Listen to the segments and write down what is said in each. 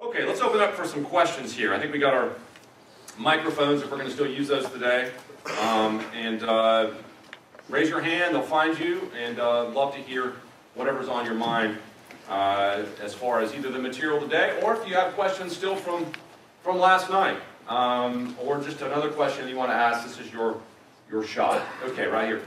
Okay, let's open up for some questions here. I think we got our microphones, if we're going to still use those today. Raise your hand, they'll find you, and love to hear whatever's on your mind as far as either the material today, or if you have questions still from last night, or just another question you want to ask. This is your shot. Okay, right here.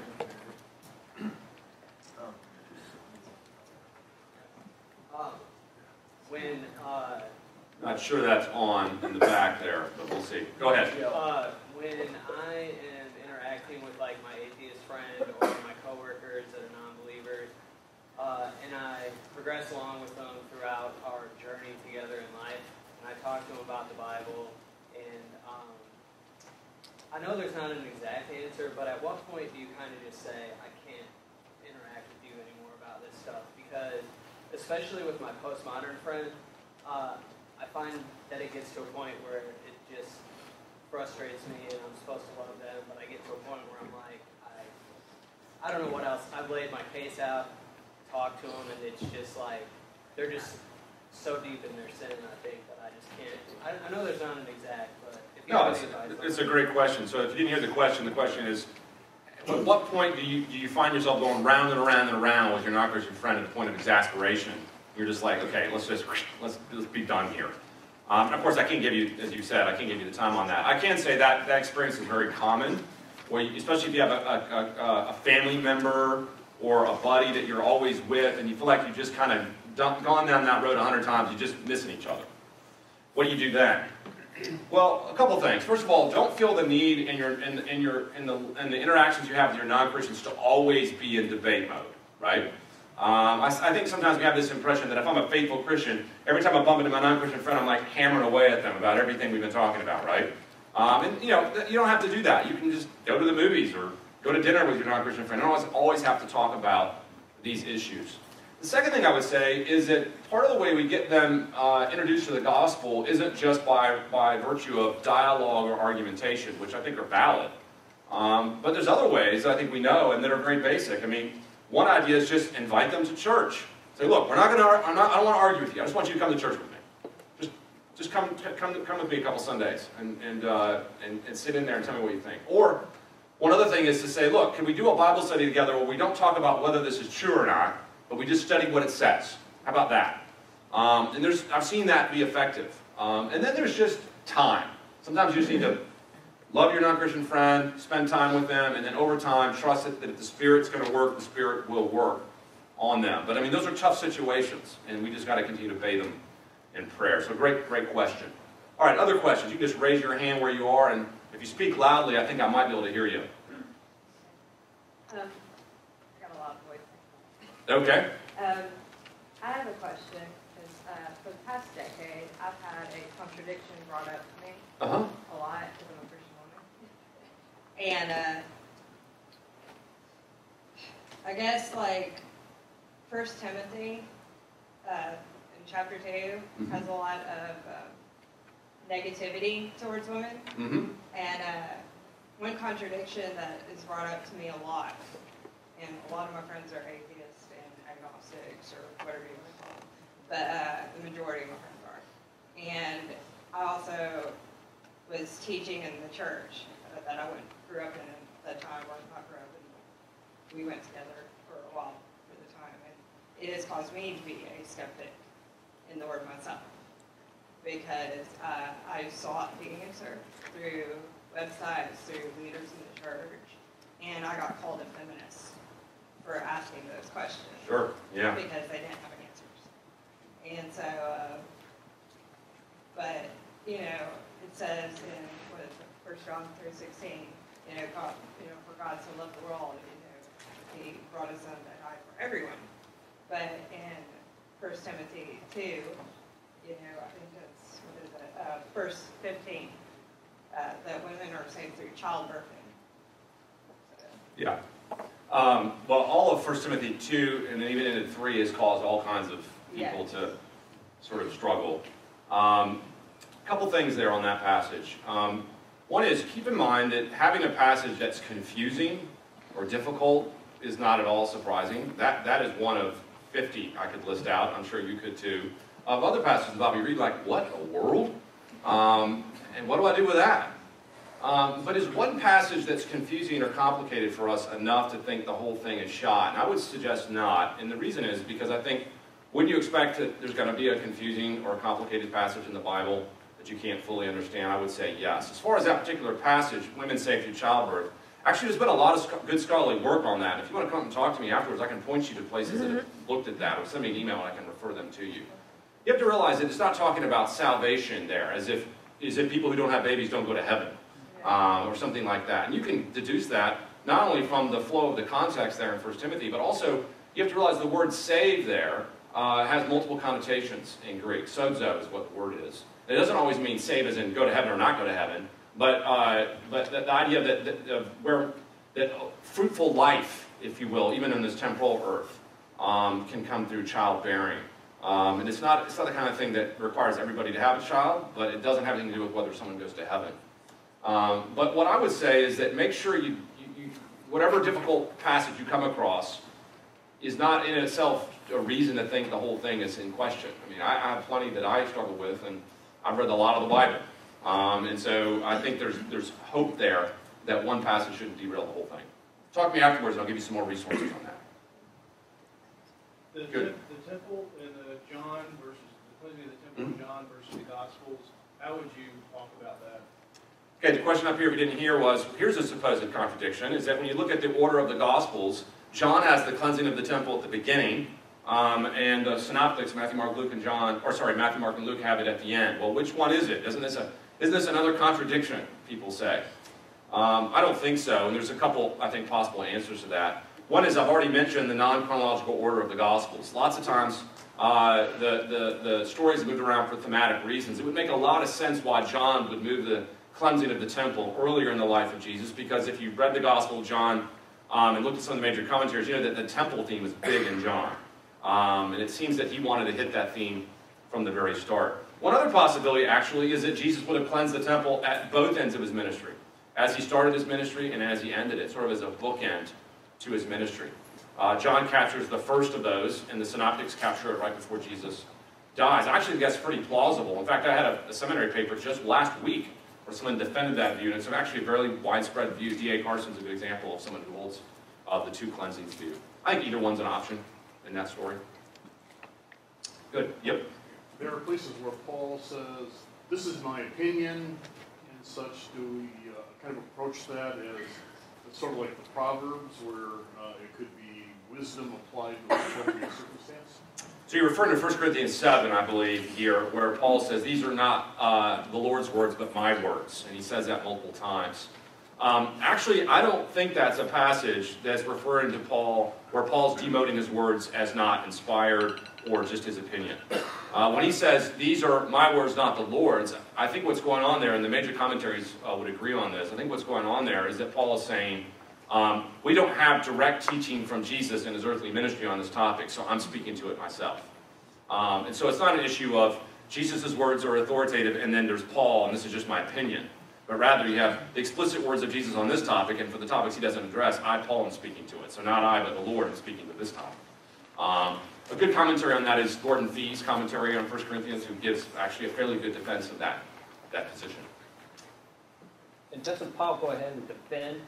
Not sure that's on in the back there, but we'll see. Go ahead. When I am interacting with like my atheist friend or my coworkers that are non-believers, and I progress along with them throughout our journey together in life, and I talk to them about the Bible, and I know there's not an exact answer, but at what point do you kind of just say, I can't interact with you anymore about this stuff? Because, especially with my postmodern friend, I find that it gets to a point where it just frustrates me, and I'm supposed to love them, but I get to a point where I'm like, I don't know what else. I've laid my case out, talked to them, and it's just like, they're just so deep in their sin, I think, that I just can't. I know there's not an exact, but if you have any advice. It's a great question. So if you didn't hear the question is, at what point do you find yourself going round and around and around with your non-Christian friend at the point of exasperation? You're just like, okay, let's be done here. And of course, I can't give you, as you said, I can't give you the time on that. I can say that experience is very common, where especially if you have a family member or a buddy that you're always with, and you feel like you've just kind of gone down that road 100 times, you're just missing each other. What do you do then? Well, a couple things. First of all, don't feel the need in the interactions you have with your non-Christians to always be in debate mode, right? I think sometimes we have this impression that if I'm a faithful Christian, every time I bump into my non-Christian friend, I'm like hammering away at them about everything we've been talking about, right? And you don't have to do that. You can just go to the movies or go to dinner with your non-Christian friend. You don't always have to talk about these issues. The second thing I would say is that part of the way we get them introduced to the gospel isn't just by virtue of dialogue or argumentation, which I think are valid. But there's other ways that I think we know and that are very basic. I mean, one idea is just invite them to church. Say, look, I don't want to argue with you. I just want you to come to church with me. Just come with me a couple Sundays and sit in there and tell me what you think. Or one other thing is to say, look, can we do a Bible study together where we don't talk about whether this is true or not, but we just study what it says? How about that? And I've seen that be effective. And then there's just time. Sometimes you just need to love your non-Christian friend, spend time with them, and then over time, trust that if the Spirit's going to work, the Spirit will work on them. But I mean, those are tough situations, and we just got to continue to bathe them in prayer. So great question. All right, other questions. You can just raise your hand where you are, and if you speak loudly, I think I might be able to hear you. I got a lot of voice. Okay. I have a question, because for the past decade, I've had a contradiction brought up to me a lot, because I'm a Christian woman. And I guess, like, 1 Timothy in chapter 2 has a lot of negativity towards women. And one contradiction that is brought up to me a lot, and a lot of my friends are atheists and agnostics, or whatever you want to call them, but the majority of my friends are. And I also was teaching in the church that I grew up in at that time, or not grew up in, we went together for a while for the time, and it has caused me to be a skeptic in the Word myself, because I sought the answer through websites, through leaders in the church, and I got called a feminist for asking those questions. Sure, yeah. Because they didn't have answers. And so, but, it says in, 1 John 3:16, for God so loved the world, He brought His Son to die for everyone. But in 1 Timothy 2, I think it's, verse 15, that women are saved through childbirthing. Yeah. Well, all of 1 Timothy 2 and even into 3 has caused all kinds of people to sort of struggle. A couple things there on that passage. One is, keep in mind that having a passage that's confusing or difficult is not at all surprising. That is one of 50 I could list out. I'm sure you could too. of other passages in the Bible you read like, what, a world? And what do I do with that? But is one passage that's confusing or complicated for us enough to think the whole thing is shot? And I would suggest not. And the reason is because I think, wouldn't you expect that there's going to be a confusing or complicated passage in the Bible that you can't fully understand? I would say yes. As far as that particular passage, women saved through childbirth, actually there's been a lot of good scholarly work on that. If you want to come and talk to me afterwards, I can point you to places that have looked at that, or send me an email and I can refer them to you. You have to realize that it's not talking about salvation there, as if people who don't have babies don't go to heaven, or something like that. And you can deduce that not only from the flow of the context there in 1 Timothy, but also you have to realize the word save there has multiple connotations in Greek. Sozo is what the word is. It doesn't always mean save as in go to heaven or not go to heaven, but the idea that fruitful life, if you will, even in this temporal earth, can come through childbearing. And it's not the kind of thing that requires everybody to have a child, but it doesn't have anything to do with whether someone goes to heaven. But what I would say is that make sure you whatever difficult passage you come across is not in itself a reason to think the whole thing is in question. I mean, I have plenty that I struggle with, and I've read a lot of the Bible. And so I think there's hope there that one passage shouldn't derail the whole thing. Talk to me afterwards, and I'll give you some more resources on that. The temple in John versus the cleansing of the temple in John versus the Gospels, how would you talk about that? Okay, the question up here, if you didn't hear, was, here's a supposed contradiction, is that when you look at the order of the Gospels, John has the cleansing of the temple at the beginning, and the synoptics, Matthew, Mark, Luke, and Matthew, Mark, and Luke have it at the end. Well, which one is it? Isn't this another contradiction, people say? I don't think so, and there's a couple, I think, possible answers to that. One is, I've already mentioned the non-chronological order of the Gospels. Lots of times, the stories moved around for thematic reasons. It would make a lot of sense why John would move the cleansing of the temple earlier in the life of Jesus, because if you read the Gospel of John and looked at some of the major commentaries, you know that the temple theme is big in John. And it seems that he wanted to hit that theme from the very start. One other possibility, actually, is that Jesus would have cleansed the temple at both ends of his ministry, as he started his ministry and as he ended it, sort of as a bookend to his ministry. John captures the first of those, and the synoptics capture it right before Jesus dies. I actually think that's pretty plausible. In fact, I had a seminary paper just last week where someone defended that view, and it's actually a very widespread view. D.A. Carson's a good example of someone who holds the two cleansings view. I think either one's an option in that story. Good. Yep. There are places where Paul says, this is my opinion, and such. Do we kind of approach that as it's sort of like the Proverbs, where it could be wisdom applied to an appropriate circumstance? So you're referring to 1 Corinthians 7, I believe, here, where Paul says, these are not the Lord's words, but my words. And he says that multiple times. Actually, I don't think that's a passage that's referring to Paul, where Paul's demoting his words as not inspired or just his opinion. When he says, these are my words, not the Lord's, I think what's going on there, and the major commentaries would agree on this, I think what's going on there is that Paul is saying, we don't have direct teaching from Jesus in his earthly ministry on this topic, so I'm speaking to it myself. And so it's not an issue of Jesus' words are authoritative, and then there's Paul, and this is just my opinion. But rather, you have the explicit words of Jesus on this topic, and for the topics he doesn't address, I, Paul, am speaking to it. So not I, but the Lord is speaking to this topic. A good commentary on that is Gordon Fee's commentary on 1 Corinthians, who gives actually a fairly good defense of that position. And doesn't Paul go ahead and defend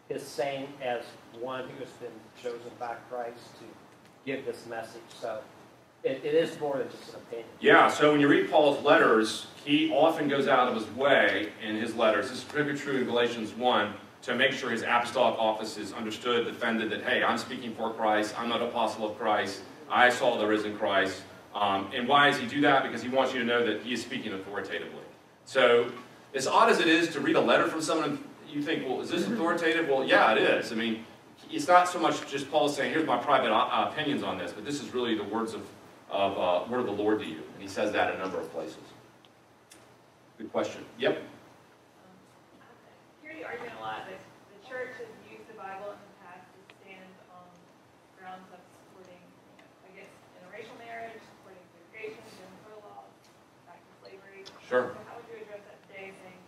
his saying as one who has been chosen by Christ to give this message? So it is more than just an opinion. Yeah, so when you read Paul's letters, he often goes out of his way in his letters. This is particularly true in Galatians 1, to make sure his apostolic office is understood, defended, that, hey, I'm speaking for Christ, I'm not an apostle of Christ, I saw the risen Christ. And why does he do that? Because he wants you to know that he is speaking authoritatively. So, as odd as it is to read a letter from someone, and you think, well, is this authoritative? Well, yeah, it is. I mean, it's not so much just Paul saying, here's my private opinions on this, but this is really the words of word of the Lord to you. And he says that in a number of places. Good question. Yep. I hear the argument a lot that the church has used the Bible in the past to stand on grounds of supporting, I guess, interracial marriage, supporting segregation, Jim Crow laws, back to slavery. Sure. So how would you address that today, saying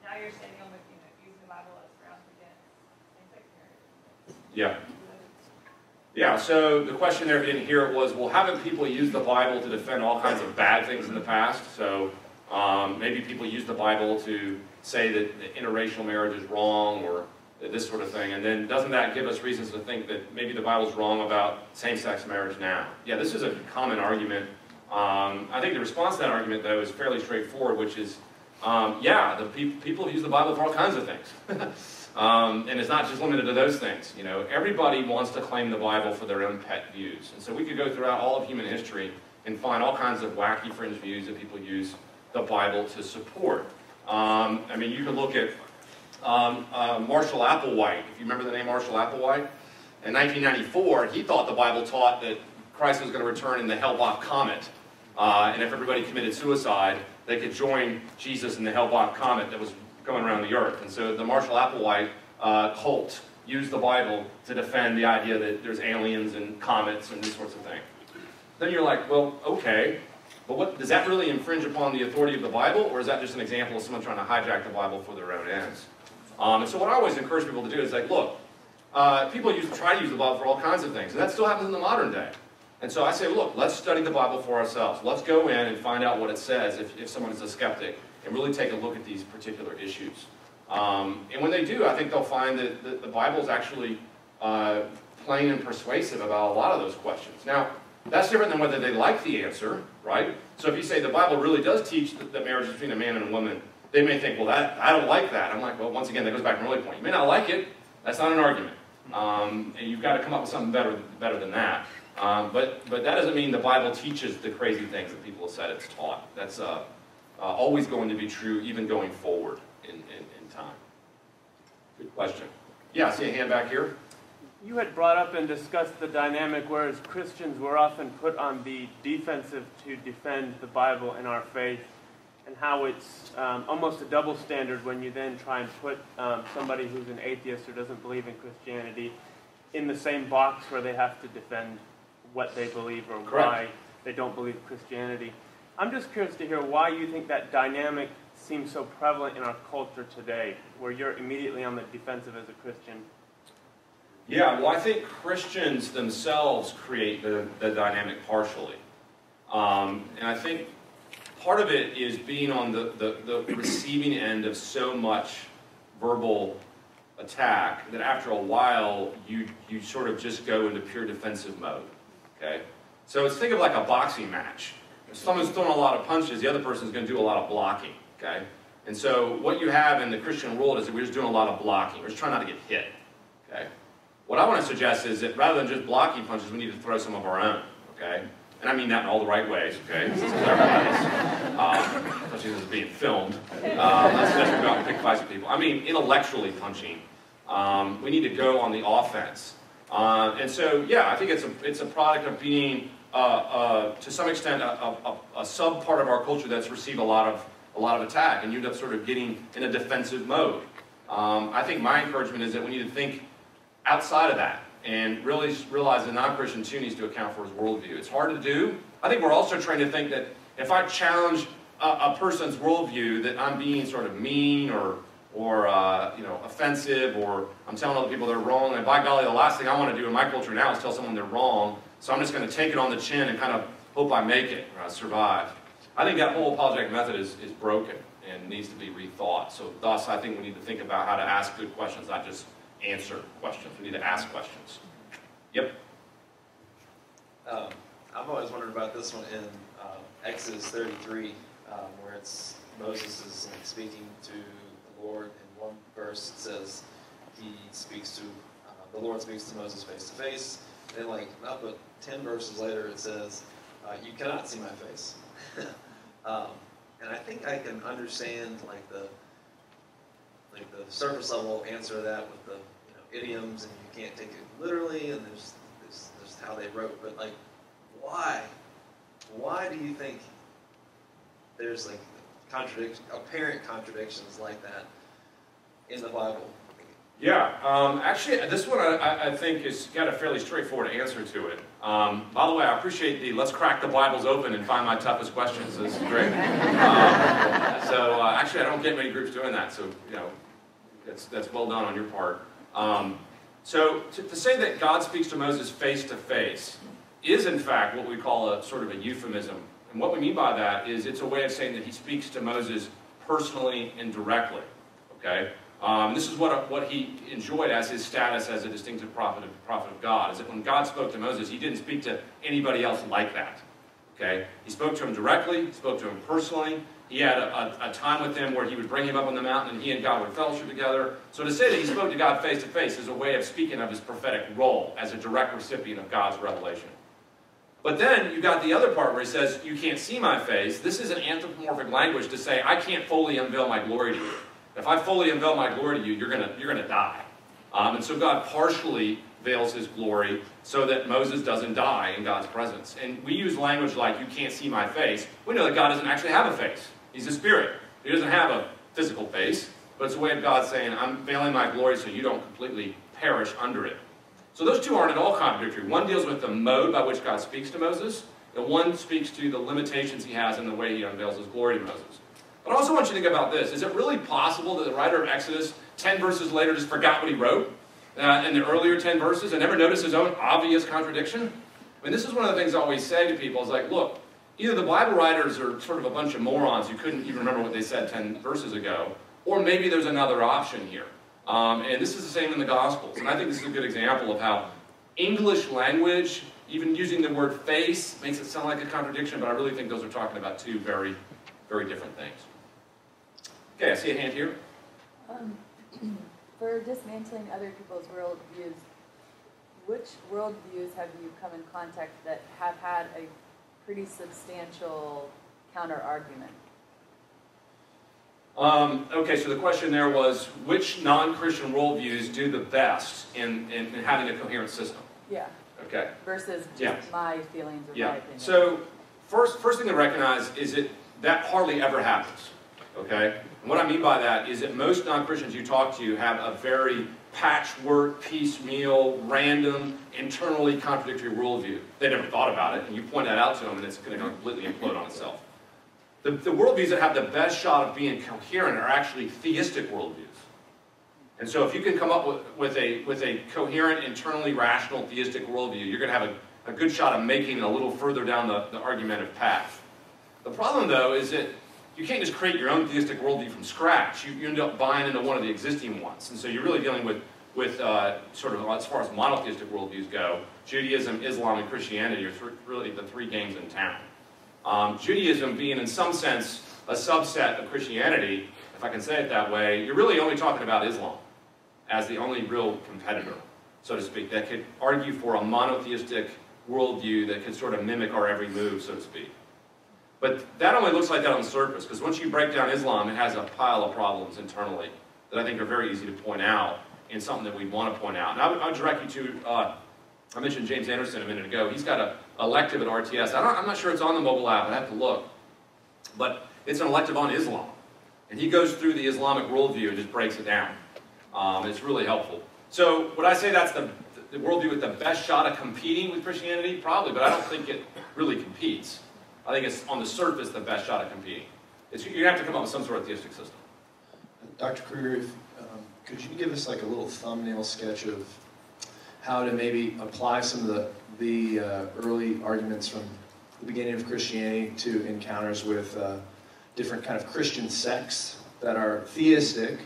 now you're standing on with, using the Bible as grounds against same-sex marriage? Yeah. Yeah, so the question there, if you didn't hear it, was, well, haven't people used the Bible to defend all kinds of bad things in the past? So maybe people use the Bible to say that interracial marriage is wrong or this sort of thing. And then doesn't that give us reasons to think that maybe the Bible's wrong about same-sex marriage now? Yeah, this is a common argument. I think the response to that argument, though, is fairly straightforward, which is, yeah, people use the Bible for all kinds of things. And it's not just limited to those things. You know, everybody wants to claim the Bible for their own pet views. And so we could go throughout all of human history and find all kinds of wacky fringe views that people use the Bible to support. I mean, you could look at Marshall Applewhite. If you remember the name Marshall Applewhite, in 1994, he thought the Bible taught that Christ was going to return in the Hale-Bopp comet. And if everybody committed suicide, they could join Jesus in the Hale-Bopp comet that was going around the earth. And so the Marshall Applewhite cult used the Bible to defend the idea that there's aliens and comets and these sorts of things. Then you're like, well, okay, but what, does that really infringe upon the authority of the Bible, or is that just an example of someone trying to hijack the Bible for their own ends? And so what I always encourage people to do is like, look, people try to use the Bible for all kinds of things, and that still happens in the modern day. And so I say, look, let's study the Bible for ourselves. Let's go in and find out what it says if someone is a skeptic, and really take a look at these particular issues. And when they do, I think they'll find that the Bible is actually plain and persuasive about a lot of those questions. Now, that's different than whether they like the answer, right? So if you say the Bible really does teach that marriage is between a man and a woman, they may think, well, I don't like that. I'm like, well, once again, that goes back to my earlier point. You may not like it. That's not an argument. And you've got to come up with something better than that. But that doesn't mean the Bible teaches the crazy things that people have said it's taught. That's always going to be true, even going forward in time. Good question. Yeah, I see a hand back here. You had brought up and discussed the dynamic whereas Christians were often put on the defensive to defend the Bible and our faith, and how it's almost a double standard when you then try and put somebody who's an atheist or doesn't believe in Christianity in the same box where they have to defend what they believe or why they don't believe Christianity. I'm just curious to hear why you think that dynamic seems so prevalent in our culture today, where you're immediately on the defensive as a Christian. Yeah, well, I think Christians themselves create the dynamic partially. And I think part of it is being on the receiving end of so much verbal attack that after a while you sort of just go into pure defensive mode. Okay? So think of like a boxing match. If someone's throwing a lot of punches, the other person's going to do a lot of blocking. Okay? And so what you have in the Christian world is that we're just doing a lot of blocking. We're just trying not to get hit. Okay? What I want to suggest is that rather than just blocking punches, we need to throw some of our own. Okay? And I mean that in all the right ways. Okay? Especially as it's being filmed. Let's go out and pick fights with people. I mean intellectually punching. We need to go on the offense. And so, yeah, I think it's a product of being, to some extent, a sub-part of our culture that's received a lot of attack, and you end up sort of getting in a defensive mode. I think my encouragement is that we need to think outside of that and really realize that non-Christian too needs to account for his worldview. It's hard to do. I think we're also trained to think that if I challenge a person's worldview, that I'm being sort of mean or offensive, or I'm telling other people they're wrong. And by golly, the last thing I want to do in my culture now is tell someone they're wrong. So I'm just going to take it on the chin and kind of hope I make it or I survive. I think that whole apologetic method is broken and needs to be rethought. So thus, I think we need to think about how to ask good questions, not just answer questions. We need to ask questions. Yep. I've always wondered about this one in Exodus 33, where it's Moses is speaking to the Lord. In one verse it says he speaks to the Lord speaks to Moses face to face. Then not but 10 verses later it says you cannot see my face. And I think I can understand the surface level answer to that with the idioms, and you can't take it literally, and there's how they wrote. But why do you think there's apparent contradictions like that in the Bible? Yeah, actually, this one I think has got a fairly straightforward answer to it. By the way, I appreciate the let's crack the Bibles open and find my toughest questions. This is great. Actually, I don't get many groups doing that, so that's well done on your part. So to say that God speaks to Moses face to face is in fact what we call a sort of a euphemism. And what we mean by that is it's a way of saying that he speaks to Moses personally and directly. Okay? This is what he enjoyed as his status as a distinctive prophet of God, is that when God spoke to Moses, he didn't speak to anybody else like that. Okay? He spoke to him directly, he spoke to him personally. He had a time with him where he would bring him up on the mountain and he and God would fellowship together. So to say that he spoke to God face to face is a way of speaking of his prophetic role as a direct recipient of God's revelation. But then you got the other part where he says, you can't see my face. This is an anthropomorphic language to say, I can't fully unveil my glory to you. If I fully unveil my glory to you, you're gonna die. And so God partially veils his glory so that Moses doesn't die in God's presence. And we use language like, you can't see my face. We know that God doesn't actually have a face. He's a spirit. He doesn't have a physical face, but it's a way of God saying, I'm veiling my glory so you don't completely perish under it. So those two aren't at all contradictory. One deals with the mode by which God speaks to Moses, and one speaks to the limitations he has in the way he unveils his glory to Moses. But I also want you to think about this. Is it really possible that the writer of Exodus, 10 verses later, just forgot what he wrote in the earlier 10 verses and never noticed his own obvious contradiction? I mean, this is one of the things I always say to people, is like, look, either the Bible writers are sort of a bunch of morons who couldn't even remember what they said 10 verses ago, or maybe there's another option here. And this is the same in the Gospels. And I think this is a good example of how English language, even using the word face, makes it sound like a contradiction, but I really think those are talking about two very, very different things. Okay, I see a hand here. For dismantling other people's worldviews, which worldviews have you come in contact that have had a pretty substantial counter-argument? Okay, so the question there was, which non-Christian worldviews do the best in having a coherent system? Yeah. Okay. Versus just my feelings or my opinion. So first thing to recognize is that hardly ever happens. Okay? And what I mean by that is that most non-Christians you talk to have a very patchwork, piecemeal, random, internally contradictory worldview. They never thought about it, and you point that out to them, and it's going to completely implode on itself. The worldviews that have the best shot of being coherent are actually theistic worldviews. And so if you can come up with a coherent, internally rational theistic worldview, you're going to have a good shot of making it a little further down the argumentative path. The problem, though, is that you can't just create your own theistic worldview from scratch. You end up buying into one of the existing ones. And so you're really dealing with sort of, as far as monotheistic worldviews go, Judaism, Islam, and Christianity are really the three games in town. Judaism being, in some sense, a subset of Christianity, if I can say it that way, you're really only talking about Islam as the only real competitor, so to speak, that could argue for a monotheistic worldview that could sort of mimic our every move, so to speak. But that only looks like that on the surface, because once you break down Islam, it has a pile of problems internally that I think are very easy to point out, and something that we'd want to point out. And I would direct you to, I mentioned James Anderson a minute ago. He's got an elective at RTS. I'm not sure it's on the mobile app. I have to look. But it's an elective on Islam. And he goes through the Islamic worldview and just breaks it down. It's really helpful. So would I say that's the worldview with the best shot of competing with Christianity? Probably, but I don't think it really competes. I think it's on the surface the best shot of competing. You have to come up with some sort of theistic system. Dr. Kruger, could you give us like a little thumbnail sketch of how to maybe apply some of the early arguments from the beginning of Christianity to encounters with different kind of Christian sects that are theistic,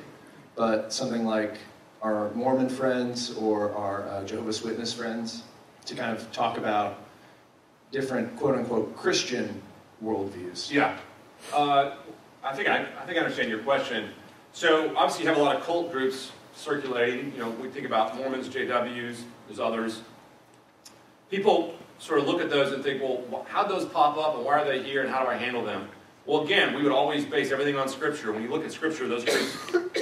but something like our Mormon friends or our Jehovah's Witness friends, to kind of talk about different quote-unquote Christian worldviews? Yeah. I think I understand your question. So obviously you have a lot of cult groups circulating. You know, we think about Mormons, JWs, there's others. People sort of look at those and think, well, how'd those pop up and why are they here and how do I handle them? Well, again, we would always base everything on Scripture. When you look at Scripture, those groups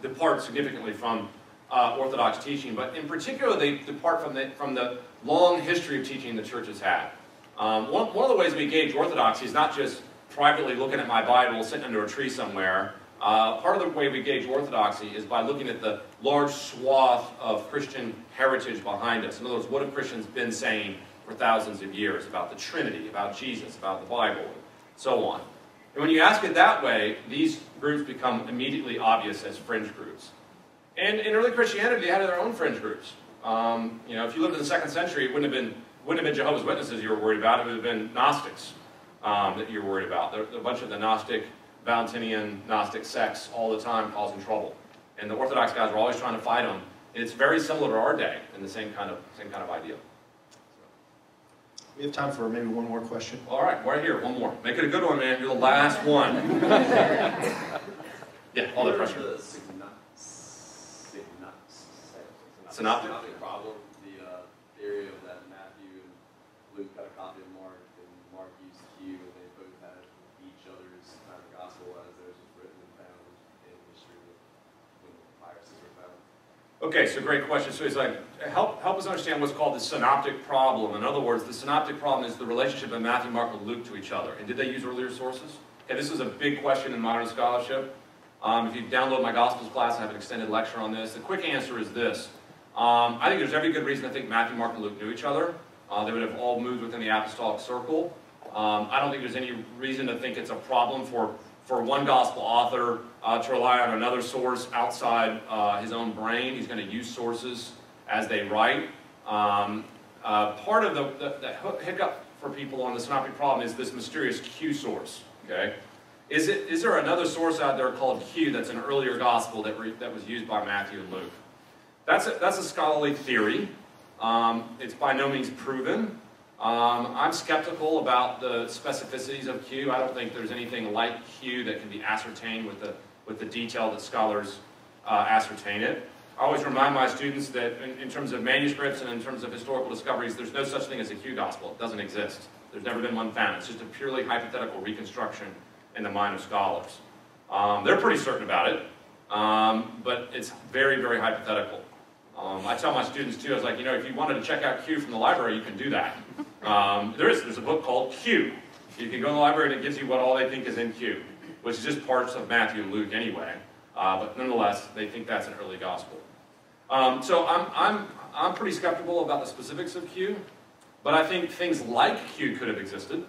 depart significantly from Orthodox teaching, but in particular, they depart from the long history of teaching the church has had. One of the ways we gauge orthodoxy is not just privately looking at my Bible sitting under a tree somewhere. Part of the way we gauge orthodoxy is by looking at the large swath of Christian heritage behind us. In other words, what have Christians been saying for thousands of years about the Trinity, about Jesus, about the Bible, and so on. And when you ask it that way, these groups become immediately obvious as fringe groups. And in early Christianity, they had their own fringe groups. You know, if you lived in the 2nd century, it wouldn't have been Jehovah's Witnesses you were worried about. It would have been Gnostics that you were worried about. There a bunch of the Gnostic, Valentinian, Gnostic sects all the time causing trouble. And the Orthodox guys were always trying to fight them. And it's very similar to our day in the same kind of idea. We have time for maybe one more question. All right, right here, one more. Make it a good one, man. You're the last one. Yeah, all the pressure. Synoptic problem, the theory of that Matthew and Luke got a copy of Mark, and Mark used Q, and they both had each other's kind of gospel as theirs was written and found in history when the viruses were found. Okay, so great question. So he's like, help us understand what's called the synoptic problem. In other words, the synoptic problem is the relationship of Matthew, Mark, and Luke to each other. And did they use earlier sources? Okay, this is a big question in modern scholarship. If you download my Gospels class, I have an extended lecture on this. The quick answer is this. I think there's every good reason to think Matthew, Mark, and Luke knew each other. They would have all moved within the apostolic circle. I don't think there's any reason to think it's a problem for one gospel author to rely on another source outside his own brain. He's going to use sources as they write. Part of the hiccup for people on the synoptic problem is this mysterious Q source. Okay, is there another source out there called Q that's an earlier gospel that was used by Matthew and Luke? That's a scholarly theory. It's by no means proven. I'm skeptical about the specificities of Q. I don't think there's anything like Q that can be ascertained with the detail that scholars ascertain it. I always remind my students that in terms of manuscripts and in terms of historical discoveries, there's no such thing as a Q gospel. It doesn't exist. There's never been one found. It's just a purely hypothetical reconstruction in the mind of scholars. They're pretty certain about it, but it's very, very hypothetical. I tell my students too, I was like, you know, if you wanted to check out Q from the library, you can do that. There's a book called Q. You can go in the library and it gives you what all they think is in Q, which is just parts of Matthew and Luke anyway. But nonetheless, they think that's an early gospel. So I'm pretty skeptical about the specifics of Q, but I think things like Q could have existed.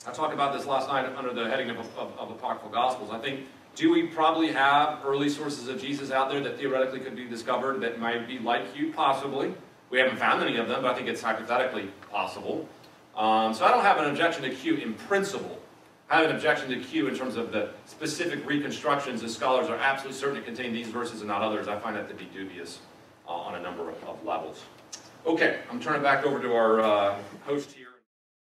I talked about this last night under the heading of apocryphal gospels. I think, do we probably have early sources of Jesus out there that theoretically could be discovered that might be like Q? Possibly. We haven't found any of them, but I think it's hypothetically possible. So I don't have an objection to Q in principle. I have an objection to Q in terms of the specific reconstructions that scholars are absolutely certain to contain these verses and not others. I find that to be dubious on a number of levels. Okay, I'm turning it back over to our host here.